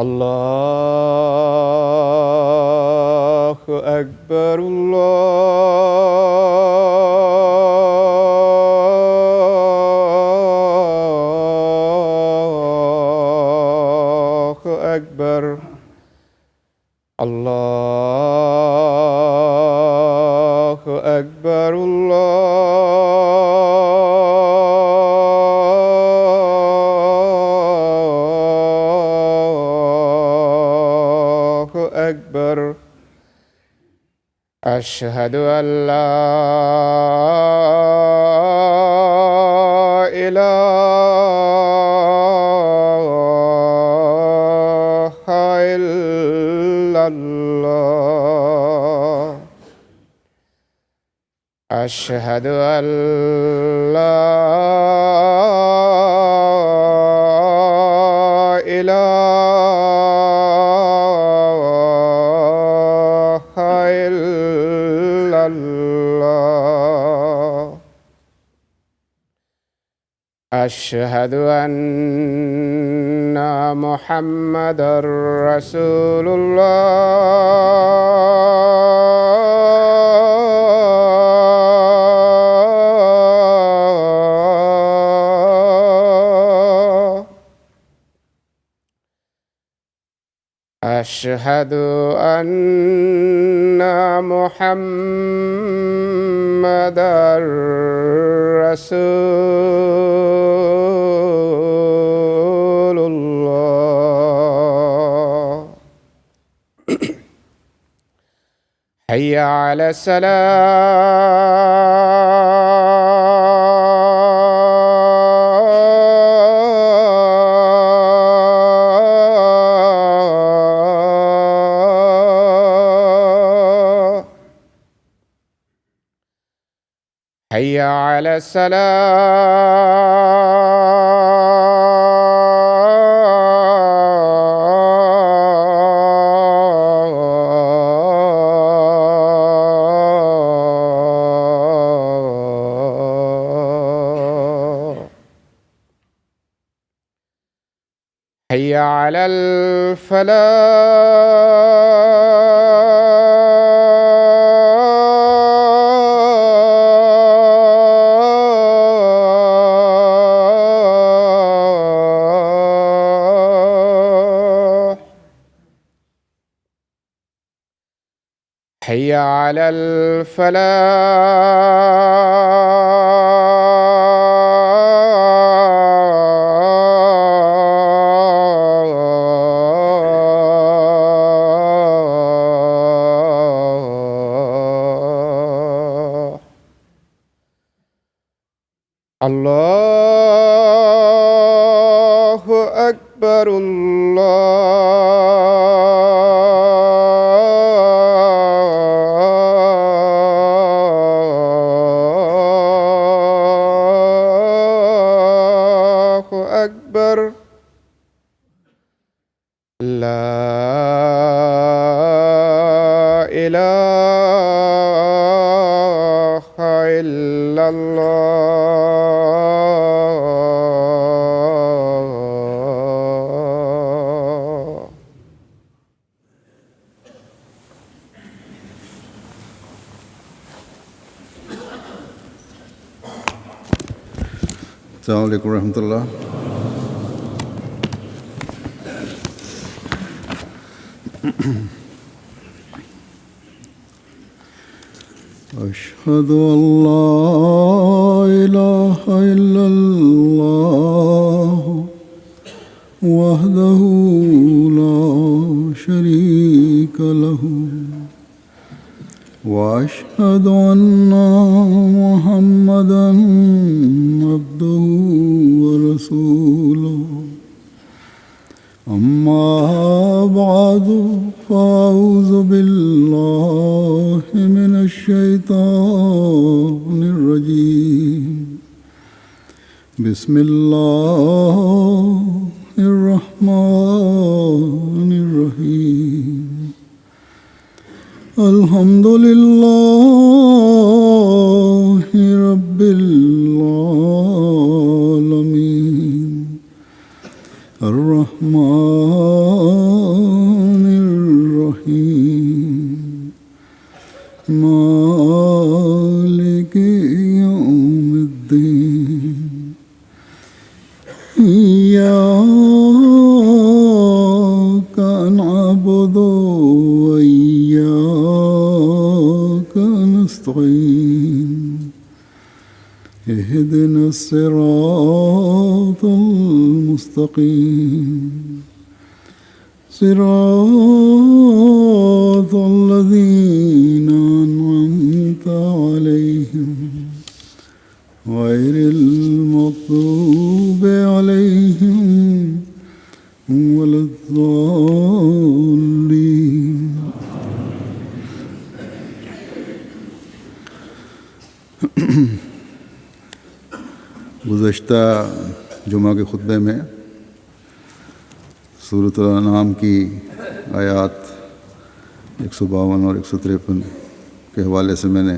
الله أكبر الله أكبر الله أكبر الله أكبر أشهد أن لا إله إلا الله أشهد أن لا إله إلا الله أشهد أن محمدًا رسول الله أشهد أن محمدًا رسول الله حي على الصلاة حي على الصلاة حي على الفلاح حي على الفلاح الله أكبر الله أكبر لا إله إلا الله السلام علیکم ورحمۃ اللہ. أشهد أن لا إله إلا الله وحده لا شريك له وأشهد أن محمدًا عبده ورسوله. أما بعد فأعوذ بالله من الشيطان الرجيم. بسم الله الرحمن الرحيم. الحمد لله رب العالمين الرحمن الرحيم مالك يوم الدين إياك نعبد وإياك نستعين اهدنا الصراط المستقيم صراط الذين أنعمت عليهم غير المغضوب عليهم ولا الضالين. گزشتہ جمعہ کے خطبے میں سورۃ الانعام کی آیات 152 اور 153 کے حوالے سے میں نے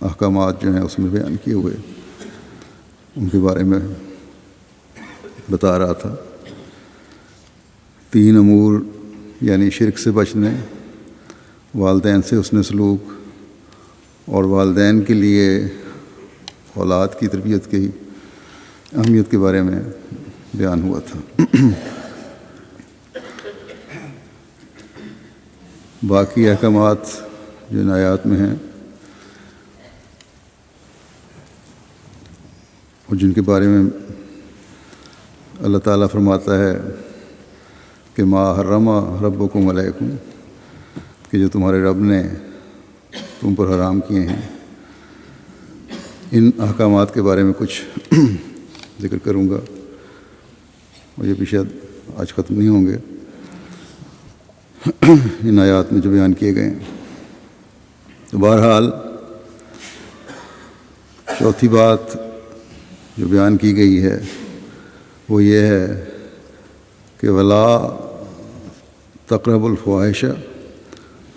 احکامات جو ہیں اس میں بیان کیے ہوئے ان کے بارے میں بتا رہا تھا. 3 امور یعنی شرک سے بچنے، والدین سے حسن سلوک اور والدین کے لیے اولاد کی تربیت کی اہمیت کے بارے میں بیان ہوا تھا. باقی احکامات جو ان آیات میں ہیں اور جن کے بارے میں اللہ تعالیٰ فرماتا ہے کہ ما حرم ربکم علیکم، کہ جو تمہارے رب نے تم پر حرام کیے ہیں، ان احکامات کے بارے میں کچھ ذکر کروں گا اور یہ بھی شاید آج ختم نہیں ہوں گے ان آیات میں جو بیان کیے گئے ہیں. تو بہرحال چوتھی بات جو بیان کی گئی ہے وہ یہ ہے کہ ولا تقرب الفواحش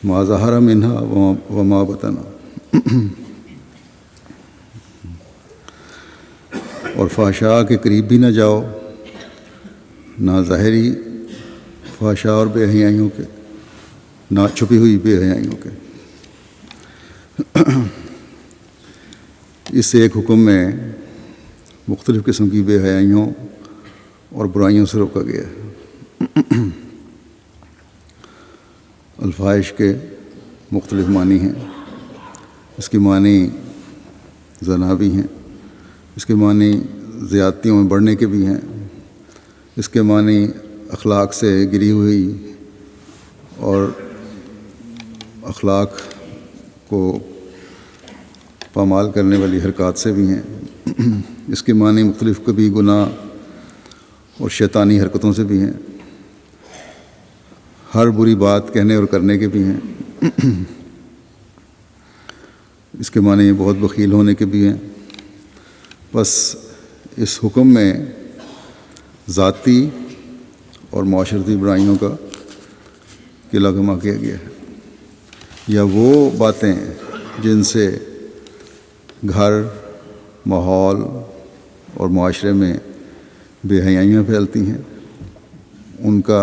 ما ظہر منہا وما بطن، اور فحشاء کے قریب بھی نہ جاؤ، نہ ظاہری فحشاء اور بے حیائیوں کے، نہ چھپی ہوئی بے حیائیوں کے. اس ایک حکم میں مختلف قسم کی بے حیائیوں اور برائیوں سے روکا گیا ہے. الفاحش کے مختلف معنی ہیں. اس کے معنی زنا بھی ہیں، اس کے معنی زیادتیوں میں بڑھنے کے بھی ہیں، اس کے معنی اخلاق سے گری ہوئی اور اخلاق کو پامال کرنے والی حرکات سے بھی ہیں. اس کے معنی مختلف کبھی گناہ اور شیطانی حرکتوں سے بھی ہیں، ہر بری بات کہنے اور کرنے کے بھی ہیں. اس کے معنی بہت بخیل ہونے کے بھی ہیں. بس اس حکم میں ذاتی اور معاشرتی برائیوں کا قلع گما کیا گیا ہے، یا وہ باتیں جن سے گھر، ماحول اور معاشرے میں بے حیائیاں پھیلتی ہیں، ان کا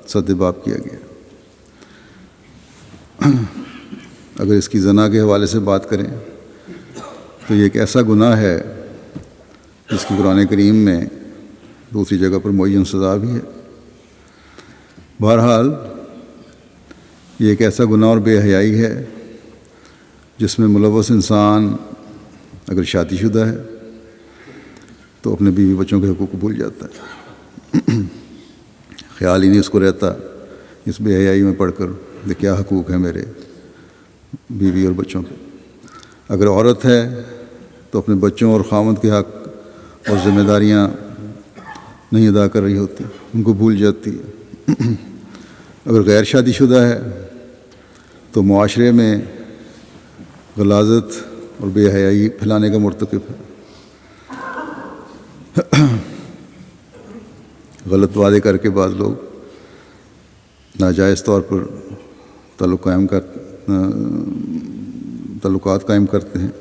سدباب کیا گیا. اگر اس کی زنا کے حوالے سے بات کریں تو یہ ایک ایسا گناہ ہے جس کی قرآن کریم میں دوسری جگہ پر معین سزا بھی ہے. بہرحال یہ ایک ایسا گناہ اور بے حیائی ہے جس میں ملوث انسان اگر شادی شدہ ہے تو اپنے بیوی بچوں کے حقوق کو بھول جاتا ہے. خیال ہی نہیں اس کو رہتا اس بے حیائی میں پڑھ کر کہ کیا حقوق ہیں میرے بیوی اور بچوں کے. اگر عورت ہے تو اپنے بچوں اور خاوند کے حق اور ذمہ داریاں نہیں ادا کر رہی ہوتی، ان کو بھول جاتی ہے. اگر غیر شادی شدہ ہے تو معاشرے میں غلاظت اور بے حیائی پھیلانے کا مرتکب ہے. غلط وعدے کر کے بعض لوگ ناجائز طور پر تعلقات قائم کرتے ہیں،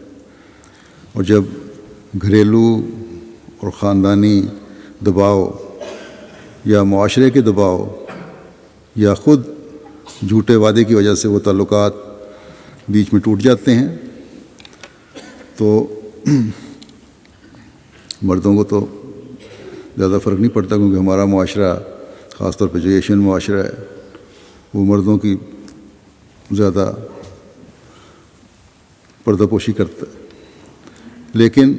اور جب گھریلو اور خاندانی دباؤ یا معاشرے کے دباؤ یا خود جھوٹے وعدے کی وجہ سے وہ تعلقات بیچ میں ٹوٹ جاتے ہیں تو مردوں کو تو زیادہ فرق نہیں پڑتا، کیونکہ ہمارا معاشرہ خاص طور پہ جو ایشین معاشرہ ہے وہ مردوں کی زیادہ پردہ پوشی کرتا ہے، لیکن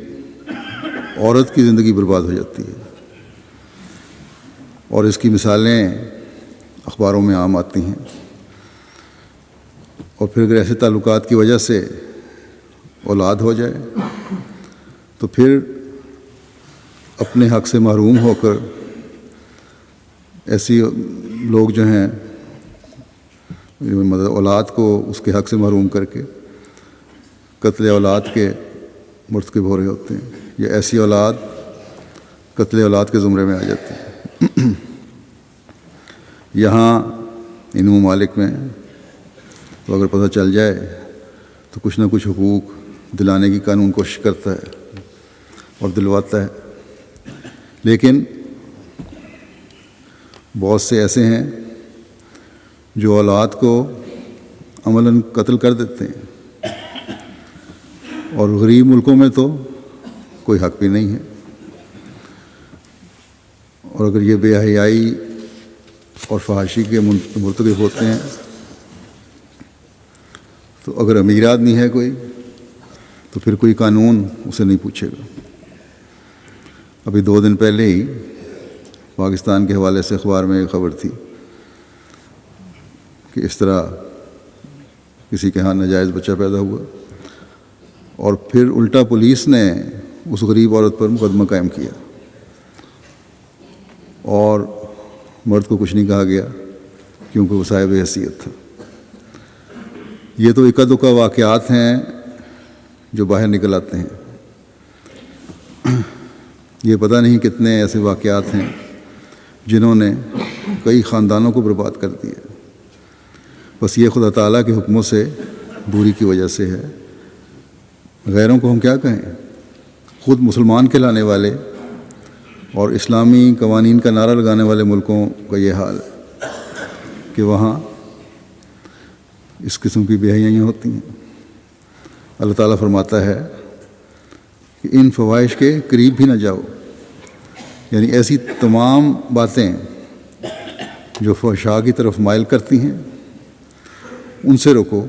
عورت کی زندگی برباد ہو جاتی ہے، اور اس کی مثالیں اخباروں میں عام آتی ہیں۔ اور پھر اگر ایسے تعلقات کی وجہ سے اولاد ہو جائے تو پھر اپنے حق سے محروم ہو کر ایسی لوگ جو ہیں مطلب اولاد کو اس کے حق سے محروم کر کے قتل اولاد کے مرتکب ہو رہے ہوتے ہیں، یا ایسی اولاد قتل اولاد کے زمرے میں آ جاتی ہے۔ یہاں ان ممالک میں تو اگر پتہ چل جائے تو کچھ نہ کچھ حقوق دلانے کی قانون کوشش کرتا ہے اور دلواتا ہے، لیکن بہت سے ایسے ہیں جو اولاد کو عملاً قتل کر دیتے ہیں، اور غریب ملکوں میں تو کوئی حق بھی نہیں ہے۔ اور اگر یہ بے حیائی اور فحاشی کے مرتکب ہوتے ہیں تو اگر امیر آدمی ہے کوئی تو پھر کوئی قانون اسے نہیں پوچھے گا۔ ابھی 2 دن پہلے ہی پاکستان کے حوالے سے اخبار میں ایک خبر تھی کہ اس طرح کسی کے ہاں ناجائز بچہ پیدا ہوا اور پھر الٹا پولیس نے اس غریب عورت پر مقدمہ قائم کیا اور مرد کو کچھ نہیں کہا گیا کیونکہ وہ صاحب حیثیت تھا۔ یہ تو اکا دکا واقعات ہیں جو باہر نکل آتے ہیں، یہ پتہ نہیں کتنے ایسے واقعات ہیں جنہوں نے کئی خاندانوں کو برباد کر دیا۔ بس یہ خدا تعالیٰ کے حکموں سے دوری کی وجہ سے ہے، غیروں کو ہم کیا کہیں۔ خود مسلمان کہلانے والے اور اسلامی قوانین کا نعرہ لگانے والے ملکوں کا یہ حال ہے کہ وہاں اس قسم کی بے حیائیاں ہوتی ہیں۔ اللہ تعالیٰ فرماتا ہے کہ ان فواحش کے قریب بھی نہ جاؤ، یعنی ایسی تمام باتیں جو فحشاء کی طرف مائل کرتی ہیں ان سے روکو۔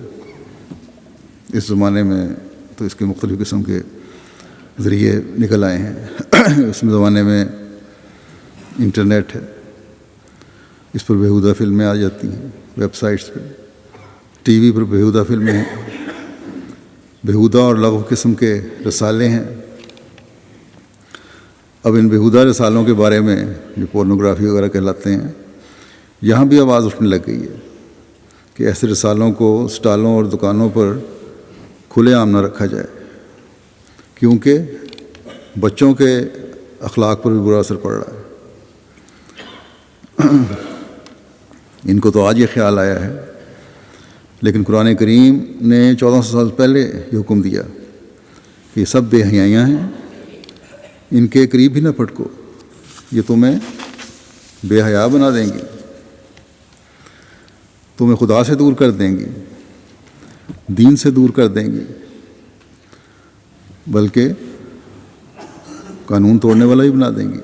اس زمانے میں تو اس کے مختلف قسم کے ذریعے نکل آئے ہیں۔ اس زمانے میں انٹرنیٹ ہے، اس پر بیہودہ فلمیں آ جاتی ہیں، ویب سائٹس پہ، ٹی وی پر بیہودہ فلمیں ہیں، بیہودہ اور لغو قسم کے رسالے ہیں۔ اب ان بیہودہ رسالوں کے بارے میں جو پورنوگرافی وغیرہ کہلاتے ہیں، یہاں بھی آواز اٹھنے لگ گئی ہے کہ ایسے رسالوں کو اسٹالوں اور دکانوں پر کھلے عام نہ رکھا جائے، کیونکہ بچوں کے اخلاق پر بھی برا اثر پڑ رہا ہے۔ ان کو تو آج یہ خیال آیا ہے، لیکن قرآن کریم نے 1400 سال پہلے یہ حکم دیا کہ یہ سب بے حیائیاں ہیں، ان کے قریب بھی نہ پھٹکو، یہ تمہیں بے حیا بنا دیں گی، تمہیں خدا سے دور کر دیں گی، دین سے دور کر دیں گی، بلکہ قانون توڑنے والا ہی بنا دیں گی۔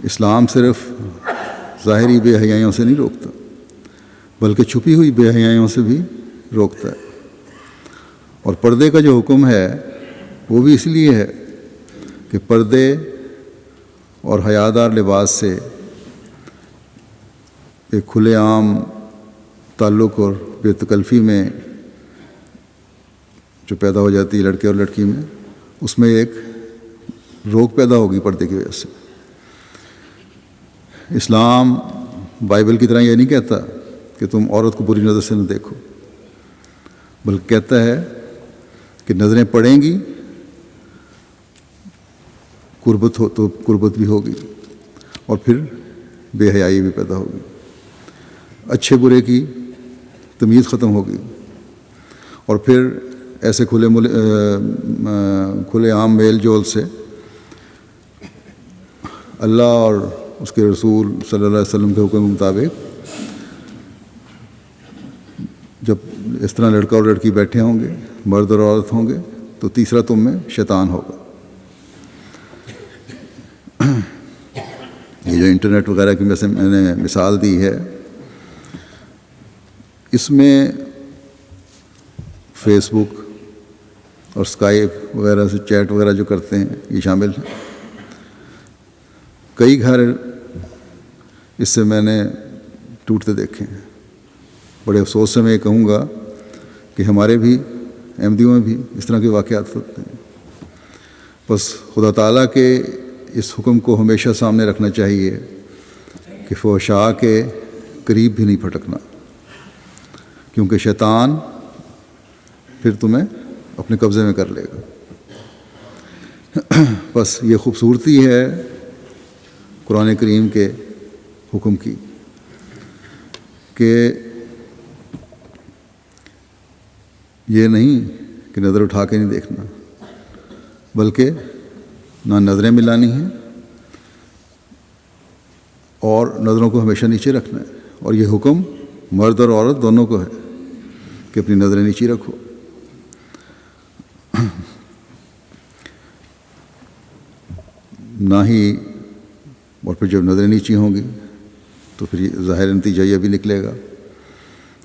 اسلام صرف ظاہری بے حیائیوں سے نہیں روکتا، بلکہ چھپی ہوئی بے حیائیوں سے بھی روکتا ہے۔ اور پردے کا جو حکم ہے وہ بھی اس لیے ہے کہ پردے اور حیادار لباس سے ایک کھلے عام تعلق اور بے تکلفی میں جو پیدا ہو جاتی ہے لڑکے اور لڑکی میں، اس میں ایک روک پیدا ہوگی پردے کی وجہ سے۔ اسلام بائبل کی طرح یہ نہیں کہتا کہ تم عورت کو بری نظر سے نہ دیکھو، بلکہ کہتا ہے کہ نظریں پڑیں گی، قربت ہو تو قربت بھی ہوگی، اور پھر بے حیائی بھی پیدا ہوگی، اچھے برے کی تمیز ختم ہوگی، اور پھر ایسے کھلے عام میل جول سے اللہ اور اس کے رسول صلی اللہ علیہ وسلم کے حکم کے مطابق جب اس طرح لڑکا اور لڑکی بیٹھے ہوں گے، مرد اور عورت ہوں گے، تو تیسرا تم میں شیطان ہوگا۔ یہ جو انٹرنیٹ وغیرہ کی میں نے مثال دی ہے، اس میں فیس بک اور اسکائپ وغیرہ سے چیٹ وغیرہ جو کرتے ہیں یہ شامل ہیں۔ کئی گھر اس سے میں نے ٹوٹتے دیکھے ہیں۔ بڑے افسوس سے میں یہ کہوں گا کہ ہمارے بھی احمدیوں میں بھی اس طرح کے واقعات ہوتے ہیں۔ بس خدا تعالیٰ کے اس حکم کو ہمیشہ سامنے رکھنا چاہیے کہ فحشاء کے قریب بھی نہیں پھٹکنا، کیونکہ شیطان پھر تمہیں اپنے قبضے میں کر لے گا۔ بس یہ خوبصورتی ہے قرآن کریم کے حکم کی کہ یہ نہیں کہ نظر اٹھا کے نہیں دیکھنا، بلکہ نہ نظریں ملانی ہیں اور نظروں کو ہمیشہ نیچے رکھنا ہے۔ اور یہ حکم مرد اور عورت دونوں کو ہے کہ اپنی نظریں نیچے رکھو۔ نہ ہی اور پھر جب نظریں نیچی ہوں گی تو پھر ظاہر نتیجہ یہ بھی نکلے گا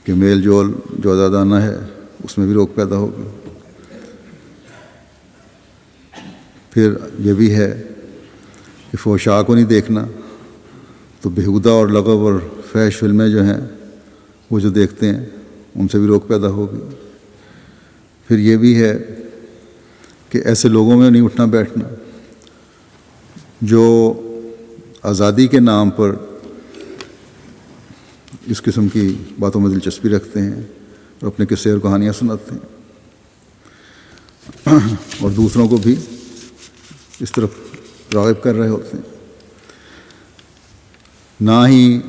کہ میل جول جو آزادانہ ہے اس میں بھی روک پیدا ہوگی۔ پھر یہ بھی ہے کہ فحشاء کو نہیں دیکھنا، تو بےہودہ اور لغو اور فحش فلمیں جو ہیں وہ جو دیکھتے ہیں ان سے بھی روک پیدا ہوگی۔ پھر یہ بھی ہے کہ ایسے لوگوں میں نہیں اٹھنا بیٹھنا جو آزادی کے نام پر اس قسم کی باتوں میں دلچسپی رکھتے ہیں اور اپنے قصے اور کہانیاں سناتے ہیں اور دوسروں کو بھی اس طرف راغب کر رہے ہوتے ہیں۔ نہ ہی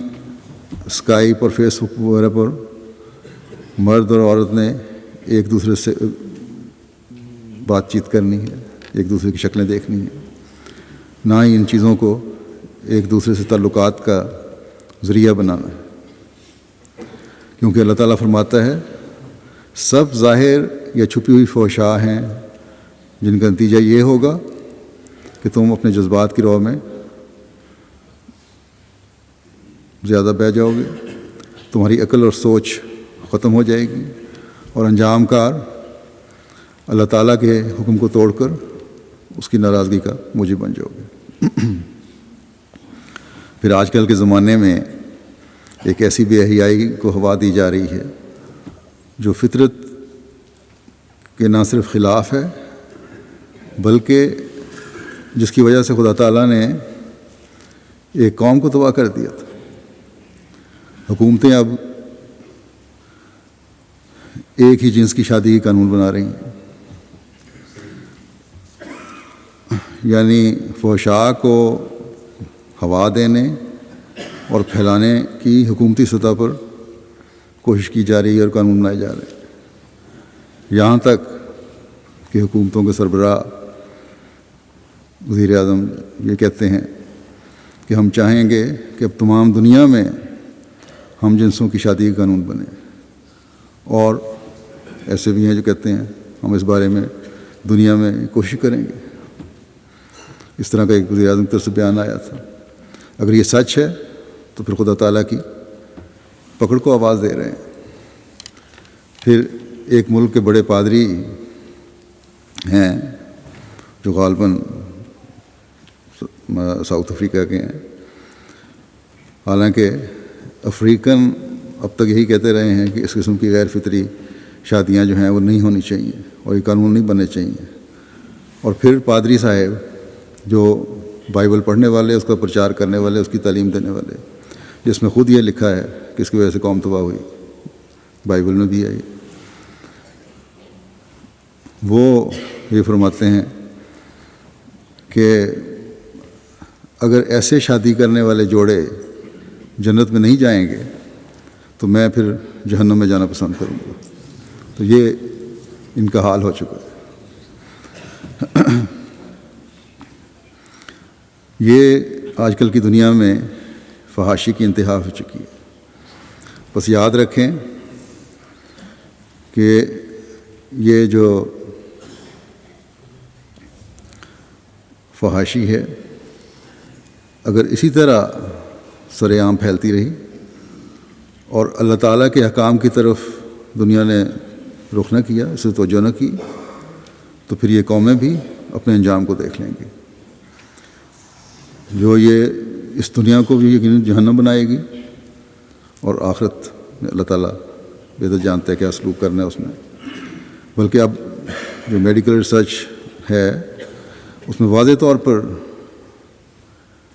اسکائپ اور فیس بک وغیرہ پر مرد اور عورت نے ایک دوسرے سے بات چیت کرنی ہے، ایک دوسرے کی شکلیں دیکھنی ہیں، نہ ہی ان چیزوں کو ایک دوسرے سے تعلقات کا ذریعہ بنانا ہے، کیونکہ اللہ تعالیٰ فرماتا ہے سب ظاہر یا چھپی ہوئی فحشاء ہیں جن کا نتیجہ یہ ہوگا کہ تم اپنے جذبات کی راہ میں زیادہ بہہ جاؤ گے، تمہاری عقل اور سوچ ختم ہو جائے گی اور انجام کار اللہ تعالیٰ کے حکم کو توڑ کر اس کی ناراضگی کا موجب بن جاؤ گے۔ پھر آج کل کے زمانے میں ایک ایسی بے حیائی کو ہوا دی جا رہی ہے جو فطرت کے نہ صرف خلاف ہے بلکہ جس کی وجہ سے خدا تعالیٰ نے ایک قوم کو تباہ کر دیا تھا۔ حکومتیں اب ایک ہی جنس کی شادی کی قانون بنا رہی ہیں، یعنی فحشاء کو ہوا دینے اور پھیلانے کی حکومتی سطح پر کوشش کی جا رہی ہے اور قانون بنائے جا رہے ہیں، یہاں تک کہ حکومتوں کے سربراہ وزیر اعظم یہ کہتے ہیں کہ ہم چاہیں گے کہ اب تمام دنیا میں ہم جنسوں کی شادی کا قانون بنے، اور ایسے بھی ہیں جو کہتے ہیں ہم اس بارے میں دنیا میں کوشش کریں گے۔ اس طرح کا ایک وزیر اعظم کی طرف سے بیان آیا تھا۔ اگر یہ سچ ہے تو پھر خدا تعالیٰ کی پکڑ کو آواز دے رہے ہیں۔ پھر ایک ملک کے بڑے پادری ہیں جو غالباً ساؤتھ افریقہ کے ہیں، حالانکہ افریقن اب تک یہی کہتے رہے ہیں کہ اس قسم کی غیر فطری شادیاں جو ہیں وہ نہیں ہونی چاہیے اور یہ قانون نہیں بننے چاہیے، اور پھر پادری صاحب جو بائبل پڑھنے والے، اس کا پرچار کرنے والے، اس کی تعلیم دینے والے، جس میں خود یہ لکھا ہے کہ اس کی وجہ سے قوم تباہ ہوئی، بائبل میں بھی ہے یہ، وہ یہ فرماتے ہیں کہ اگر ایسے شادی کرنے والے جوڑے جنت میں نہیں جائیں گے تو میں پھر جہنم میں جانا پسند کروں گا۔ تو یہ ان کا حال ہو چکا ہے۔ یہ آج کل کی دنیا میں فحاشی کی انتہا ہو چکی ہے۔ بس یاد رکھیں کہ یہ جو فحاشی ہے اگر اسی طرح سر عام پھیلتی رہی اور اللہ تعالیٰ کے احکام کی طرف دنیا نے رخ نہ کیا، اسے توجہ نہ کی، تو پھر یہ قومیں بھی اپنے انجام کو دیکھ لیں گی۔ جو یہ اس دنیا کو بھی یقیناً جہنم بنائے گی، اور آخرت میں اللہ تعالیٰ بہتر جانتا ہے کیا سلوک کرنا ہے اس میں۔ بلکہ اب جو میڈیکل ریسرچ ہے اس میں واضح طور پر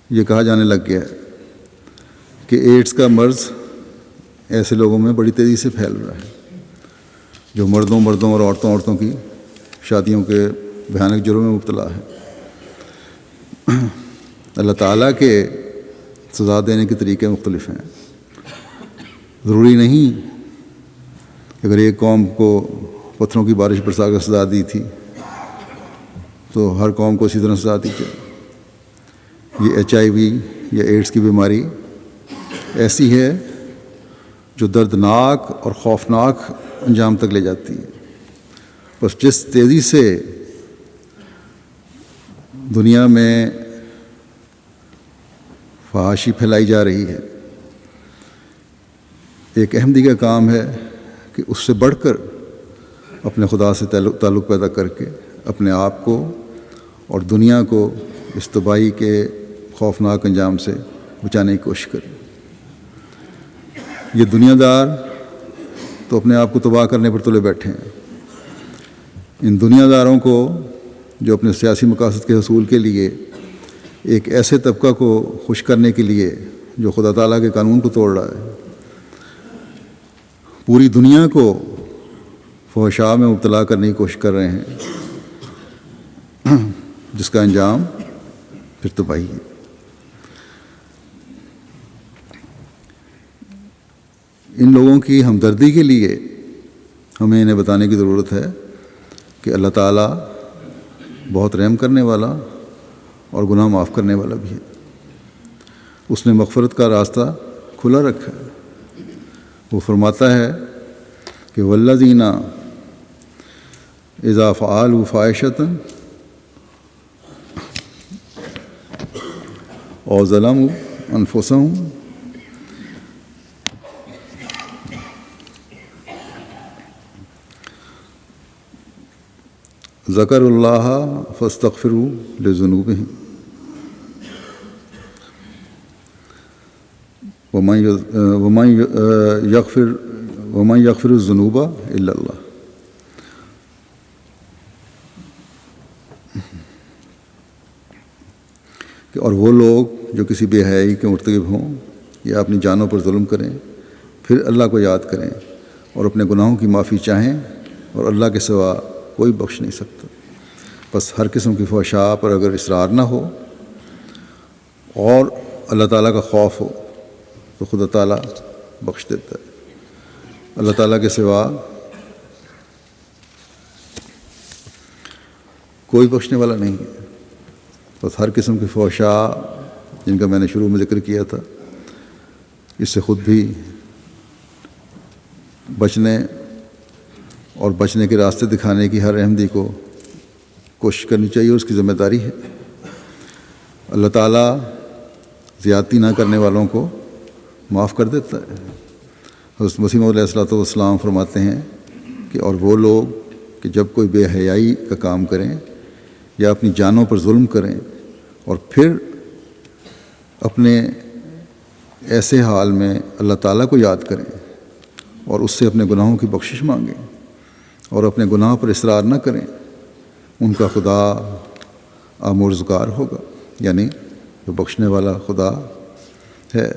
یہ کہا جانے لگ گیا ہے کہ ایڈز کا مرض ایسے لوگوں میں بڑی تیزی سے پھیل رہا ہے جو مردوں اور عورتوں کی شادیوں کے بھیانک جرم میں مبتلا ہے۔ اللہ تعالیٰ کے سزا دینے کے طریقے مختلف ہیں۔ ضروری نہیں کہ اگر ایک قوم کو پتھروں کی بارش برسا کر سزا دی تھی تو ہر قوم کو اسی طرح سزا دی جائے۔ یہ HIV یا ایڈز کی بیماری ایسی ہے جو دردناک اور خوفناک انجام تک لے جاتی ہے۔ بس جس تیزی سے دنیا میں فحاشی پھیلائی جا رہی ہے، ایک اہم دیگر کام ہے کہ اس سے بڑھ کر اپنے خدا سے تعلق پیدا کر کے اپنے آپ کو اور دنیا کو اس تباہی کے خوفناک انجام سے بچانے کی کوشش کریں۔ یہ دنیا دار تو اپنے آپ کو تباہ کرنے پر تلے بیٹھے ہیں۔ ان دنیا داروں کو جو اپنے سیاسی مقاصد کے حصول کے لیے ایک ایسے طبقہ کو خوش کرنے کے لیے جو خدا تعالیٰ کے قانون کو توڑ رہا ہے، پوری دنیا کو فحشاء میں مبتلا کرنے کی کوشش کر رہے ہیں، جس کا انجام پھر تباہی ہے۔ ان لوگوں کی ہمدردی کے لیے ہمیں انہیں بتانے کی ضرورت ہے کہ اللہ تعالیٰ بہت رحم کرنے والا اور گناہ معاف کرنے والا بھی ہے۔ اس نے مغفرت کا راستہ کھلا رکھا ہے۔ وہ فرماتا ہے کہ والذین اذا فعلوا فاحشۃ اور ظلموا انفسهم ذکروا اللہ فاستغفروا لذنوبہم ومن یغفر الذنوب الا اللہ۔ اور وہ لوگ جو کسی بے حیائی کے مرتکب ہوں یا اپنی جانوں پر ظلم کریں، پھر اللہ کو یاد کریں اور اپنے گناہوں کی معافی چاہیں، اور اللہ کے سوا کوئی بخش نہیں سکتا۔ بس ہر قسم کی فحشاء پر اگر اصرار نہ ہو اور اللہ تعالیٰ کا خوف ہو تو خدا تعالیٰ بخش دیتا ہے۔ اللہ تعالیٰ کے سوا کوئی بخشنے والا نہیں ہے۔ بس ہر قسم کی فحشاء جن کا میں نے شروع میں ذکر کیا تھا، اس سے خود بھی بچنے اور بچنے کے راستے دکھانے کی ہر احمدی کو کوشش کرنی چاہیے، اور اس کی ذمہ داری ہے۔ اللہ تعالیٰ زیادتی نہ کرنے والوں کو معاف کر دیتا ہے۔ حضرت مسیح موعود علیہ الصلوۃ والسلام فرماتے ہیں کہ اور وہ لوگ کہ جب کوئی بے حیائی کا کام کریں یا اپنی جانوں پر ظلم کریں اور پھر اپنے ایسے حال میں اللہ تعالیٰ کو یاد کریں اور اس سے اپنے گناہوں کی بخشش مانگیں اور اپنے گناہ پر اصرار نہ کریں، ان کا خدا آمرزگار ہوگا، یعنی جو بخشنے والا خدا ہے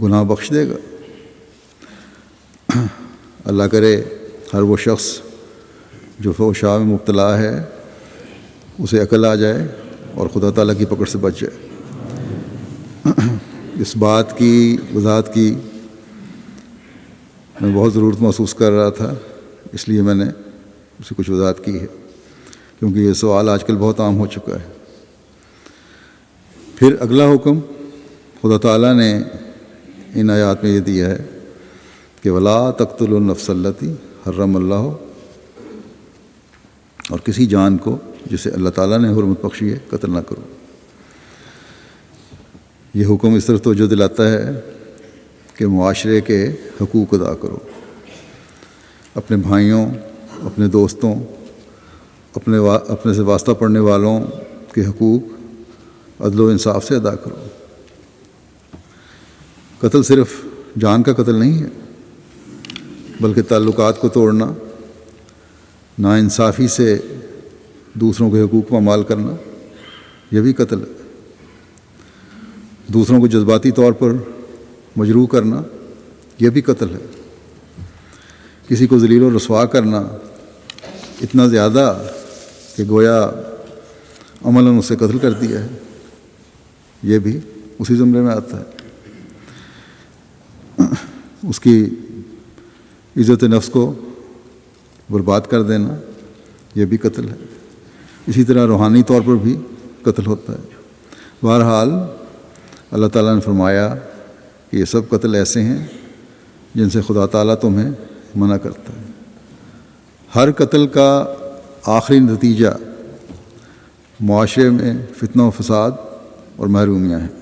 گناہ بخش دے گا۔ اللہ کرے ہر وہ شخص جو فحشاء میں مبتلا ہے اسے عقل آ جائے اور خدا تعالیٰ کی پکڑ سے بچ جائے۔ اس بات کی وضاحت کی میں بہت ضرورت محسوس کر رہا تھا، اس لیے میں نے سے کچھ وضاحت کی ہے، کیونکہ یہ سوال آج کل بہت عام ہو چکا ہے۔ پھر اگلا حکم خدا تعالیٰ نے ان آیات میں یہ دیا ہے کہ ولا تقتلوا النفس التی حرم اللہ، اور کسی جان کو جسے اللہ تعالیٰ نے حرمت بخشی ہے قتل نہ کرو۔ یہ حکم اس طرح توجہ دلاتا ہے کہ معاشرے کے حقوق ادا کرو، اپنے بھائیوں، اپنے دوستوں، اپنے سے واسطہ پڑنے والوں کے حقوق عدل و انصاف سے ادا کرو۔ قتل صرف جان کا قتل نہیں ہے، بلکہ تعلقات کو توڑنا، ناانصافی سے دوسروں کے حقوق پامال کرنا، یہ بھی قتل ہے۔ دوسروں کو جذباتی طور پر مجروح کرنا، یہ بھی قتل ہے۔ کسی کو ذلیل و رسوا کرنا اتنا زیادہ کہ گویا عملاً اسے قتل کر دیا ہے، یہ بھی اسی زمرے میں آتا ہے۔ اس کی عزت نفس کو برباد کر دینا، یہ بھی قتل ہے۔ اسی طرح روحانی طور پر بھی قتل ہوتا ہے۔ بہرحال اللہ تعالیٰ نے فرمایا کہ یہ سب قتل ایسے ہیں جن سے خدا تعالیٰ تمہیں منع کرتا ہے۔ ہر قتل کا آخری نتیجہ معاشرے میں فتنہ و فساد اور محرومیاں ہیں،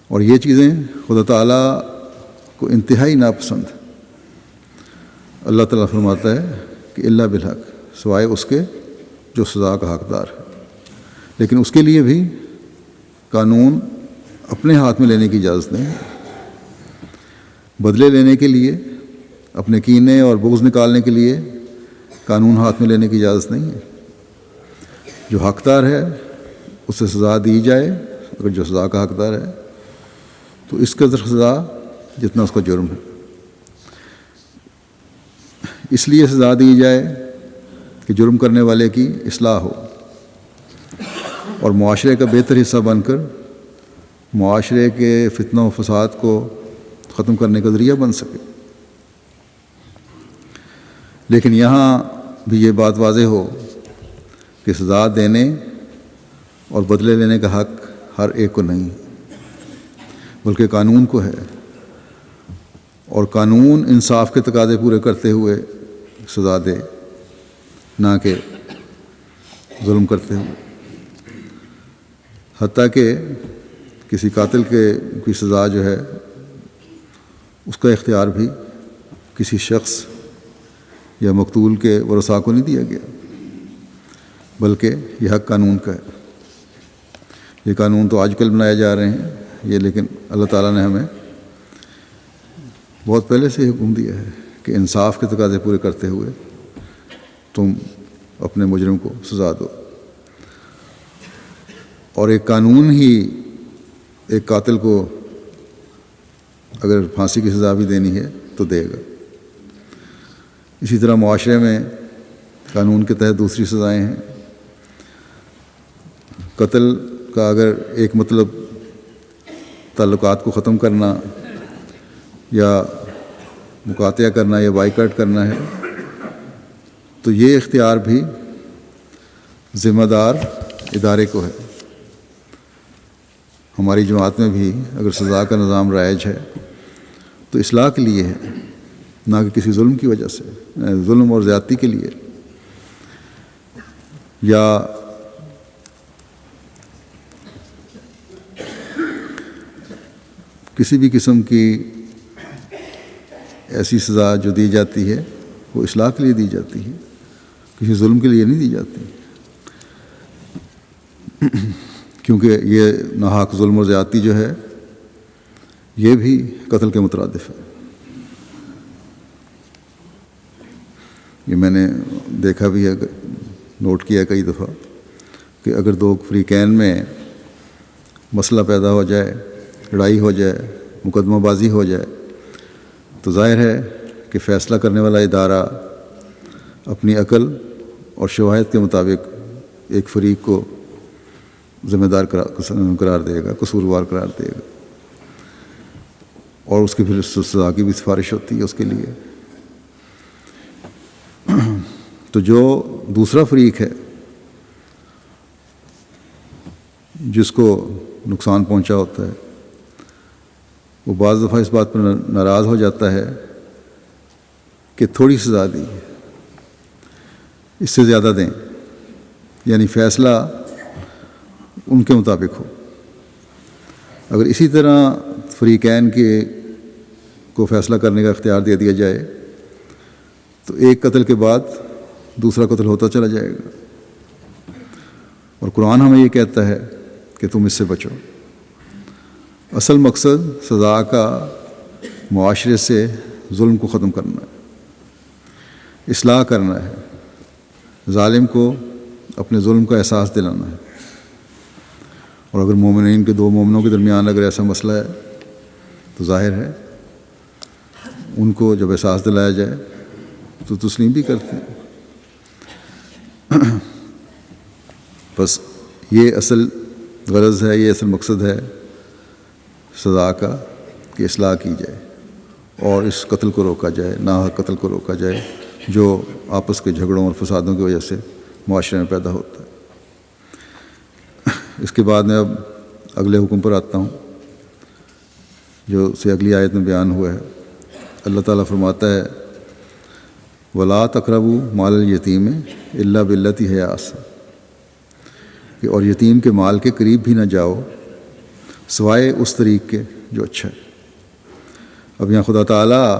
اور یہ چیزیں خدا تعالیٰ کو انتہائی ناپسند۔ اللہ تعالیٰ فرماتا ہے کہ اللہ بالحق، سوائے اس کے جو سزا کا حقدار ہے۔ لیکن اس کے لیے بھی قانون اپنے ہاتھ میں لینے کی اجازت نہیں ہے۔ بدلے لینے کے لیے، اپنے کینے اور بغض نکالنے کے لیے قانون ہاتھ میں لینے کی اجازت نہیں ہے۔ جو حقدار ہے اسے سزا دی جائے، اگر جو سزا کا حقدار ہے تو اس قدر سزا جتنا اس کا جرم ہے۔ اس لیے سزا دی جائے کہ جرم کرنے والے کی اصلاح ہو اور معاشرے کا بہتر حصہ بن کر معاشرے کے فتنہ و فساد کو ختم کرنے کا ذریعہ بن سکے۔ لیکن یہاں بھی یہ بات واضح ہو کہ سزا دینے اور بدلے لینے کا حق ہر ایک کو نہیں، بلکہ قانون کو ہے، اور قانون انصاف کے تقاضے پورے کرتے ہوئے سزا دے، نہ کہ ظلم کرتے ہوئے۔ حتیٰ کہ کسی قاتل کی سزا جو ہے اس کا اختیار بھی کسی شخص یا مقتول کے ورثاء کو نہیں دیا گیا، بلکہ یہ حق قانون کا ہے۔ یہ قانون تو آج کل بنائے جا رہے ہیں یہ، لیکن اللہ تعالیٰ نے ہمیں بہت پہلے سے حکم دیا ہے کہ انصاف کے تقاضے پورے کرتے ہوئے تم اپنے مجرم کو سزا دو، اور ایک قانون ہی ایک قاتل کو اگر پھانسی کی سزا بھی دینی ہے تو دے گا۔ اسی طرح معاشرے میں قانون کے تحت دوسری سزائیں ہیں۔ قتل کا اگر ایک مطلب تعلقات کو ختم کرنا یا مقاطعہ کرنا یا بائیکاٹ کرنا ہے، تو یہ اختیار بھی ذمہ دار ادارے کو ہے۔ ہماری جماعت میں بھی اگر سزا کا نظام رائج ہے تو اصلاح کے لیے ہے، نہ کہ کسی ظلم کی وجہ سے، ظلم اور زیادتی کے لیے، یا کسی بھی قسم کی ایسی سزا جو دی جاتی ہے وہ اصلاح کے لیے دی جاتی ہے، کسی ظلم کے لیے نہیں دی جاتی، کیونکہ یہ ناحق ظلم اور زیادتی جو ہے یہ بھی قتل کے مترادف ہے۔ یہ میں نے دیکھا بھی ہے، نوٹ کیا کئی دفعہ کہ اگر دو فریقین میں مسئلہ پیدا ہو جائے، لڑائی ہو جائے، مقدمہ بازی ہو جائے، تو ظاہر ہے کہ فیصلہ کرنے والا ادارہ اپنی عقل اور شواہد کے مطابق ایک فریق کو ذمہ دار قرار دے گا، قصوروار قرار دے گا، اور اس کی پھر سزا کی بھی سفارش ہوتی ہے اس کے لیے۔ تو جو دوسرا فریق ہے جس کو نقصان پہنچا ہوتا ہے وہ بعض دفعہ اس بات پر ناراض ہو جاتا ہے کہ تھوڑی سزا دی، اس سے زیادہ دیں، یعنی فیصلہ ان کے مطابق ہو۔ اگر اسی طرح فریقین کو فیصلہ کرنے کا اختیار دے دیا جائے تو ایک قتل کے بعد دوسرا قتل ہوتا چلا جائے گا، اور قرآن ہمیں یہ کہتا ہے کہ تم اس سے بچو۔ اصل مقصد سزا کا معاشرے سے ظلم کو ختم کرنا ہے، اصلاح کرنا ہے، ظالم کو اپنے ظلم کا احساس دلانا ہے۔ اور اگر مومنین کے دو مومنوں کے درمیان اگر ایسا مسئلہ ہے تو ظاہر ہے ان کو جب احساس دلایا جائے تو تسلیم بھی کرتے ہیں۔ بس یہ اصل غرض ہے، یہ اصل مقصد ہے سزا کا کہ اصلاح کی جائے اور اس قتل کو روکا جائے، ناحق قتل کو روکا جائے جو آپس کے جھگڑوں اور فسادوں کی وجہ سے معاشرے میں پیدا ہوتا ہے۔ اس کے بعد میں اب اگلے حکم پر آتا ہوں جو سے اگلی آیت میں بیان ہوا ہے۔ اللہ تعالیٰ فرماتا ہے وَلَا تَقْرَبُوا مَالَ الْيَتِيمِ إِلَّا بِالَّتِي هِيَ أَحْسَنُ، کہ اور یتیم کے مال کے قریب بھی نہ جاؤ سوائے اس طریق کے جو اچھا ہے۔ اب یہاں خدا تعالیٰ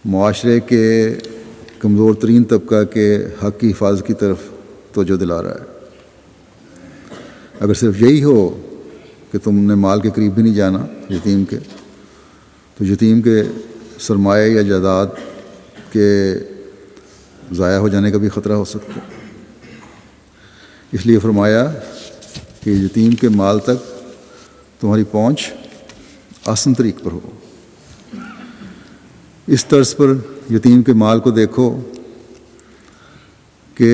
معاشرے کے کمزور ترین طبقہ کے حق کی حفاظت کی طرف توجہ دلا رہا ہے۔ اگر صرف یہی ہو کہ تم نے مال کے قریب بھی نہیں جانا یتیم کے، تو یتیم کے سرمایہ یا جائیداد کے ضائع ہو جانے کا بھی خطرہ ہو سکتا ہے۔ اس لیے فرمایا کہ یتیم کے مال تک تمہاری پہنچ آسان طریق پر ہو۔ اس طرز پر یتیم کے مال کو دیکھو کہ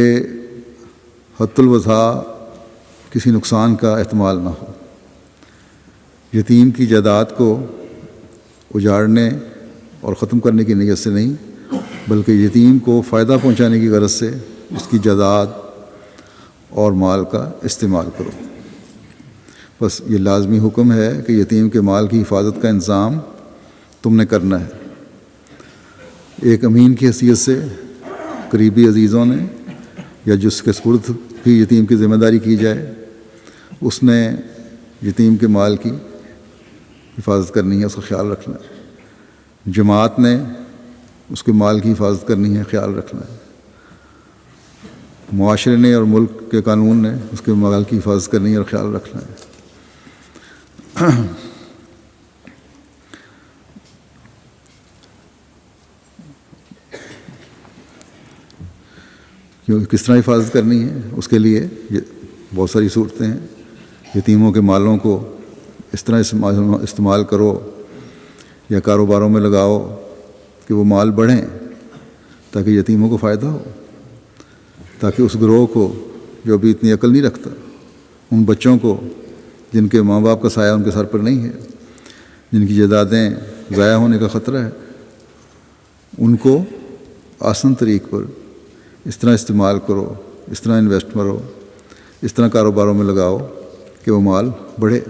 حد الوضع کسی نقصان کا احتمال نہ ہو۔ یتیم کی جائیداد کو اجاڑنے اور ختم کرنے کی نیت سے نہیں، بلکہ یتیم کو فائدہ پہنچانے کی غرض سے اس کی جائیداد اور مال کا استعمال کرو۔ بس یہ لازمی حکم ہے کہ یتیم کے مال کی حفاظت کا انتظام تم نے کرنا ہے۔ ایک امین کی حیثیت سے قریبی عزیزوں نے یا جس کے سپرد بھی یتیم کی ذمہ داری کی جائے اس نے یتیم کے مال کی حفاظت کرنی ہے، اس کا خیال رکھنا ہے۔ جماعت نے اس کے مال کی حفاظت کرنی ہے، خیال رکھنا ہے۔ معاشرے نے اور ملک کے قانون نے اس کے مال کی حفاظت کرنی ہے اور خیال رکھنا ہے۔ کس طرح حفاظت کرنی ہے؟ اس کے لیے بہت ساری صورتیں ہیں۔ یتیموں کے مالوں کو اس طرح استعمال کرو یا کاروباروں میں لگاؤ کہ وہ مال بڑھیں تاکہ یتیموں کو فائدہ ہو، تاکہ اس گروہ کو جو ابھی اتنی عقل نہیں رکھتا، ان بچوں کو جن کے ماں باپ کا سایہ ان کے سر پر نہیں ہے، جن کی جائیدادیں ضائع ہونے کا خطرہ ہے، ان کو آسان طریق پر اس طرح استعمال کرو، اس طرح انویسٹ کرو، اس طرح کاروباروں میں لگاؤ کہ وہ مال بڑھے۔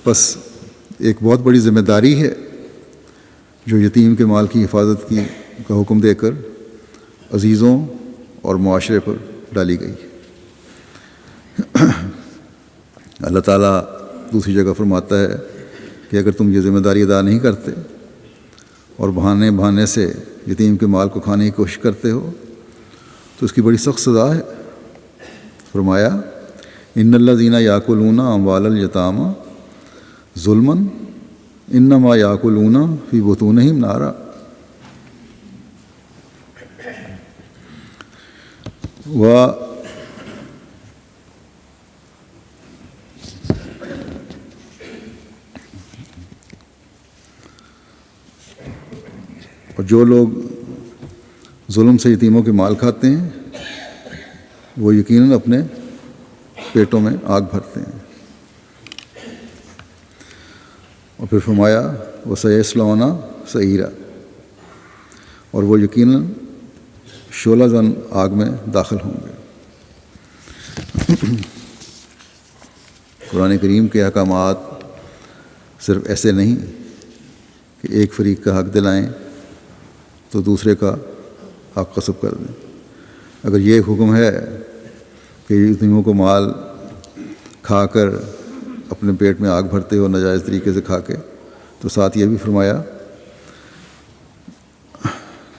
بس ایک بہت بڑی ذمہ داری ہے جو یتیم کے مال کی حفاظت کا حکم دے کر عزیزوں اور معاشرے پر ڈالی گئی۔ اللہ تعالیٰ دوسری جگہ فرماتا ہے کہ اگر تم یہ ذمہ داری ادا نہیں کرتے اور بہانے سے یتیم کے مال کو کھانے کی کوشش کرتے ہو تو اس کی بڑی سخت سزا ہے۔ فرمایا ان الذین یاکلون اموال الیتامی ظلما انما یاکلون فی بطونہم نارا۔ اور جو لوگ ظلم سے یتیموں کے مال کھاتے ہیں وہ یقیناً اپنے پیٹوں میں آگ بھرتے ہیں۔ اور پھر فرمایا وَسَيَصْلَوْنَ سَعِيرًا، اور وہ یقیناً شعلہ زن آگ میں داخل ہوں گے۔ قرآن کریم کے احکامات صرف ایسے نہیں کہ ایک فریق کا حق دلائیں تو دوسرے کا حق غصب کر دیں۔ اگر یہ حکم ہے کہ یتیموں کو مال کھا کر اپنے پیٹ میں آگ بھرتے ہو ناجائز طریقے سے کھا کے، تو ساتھ یہ بھی فرمایا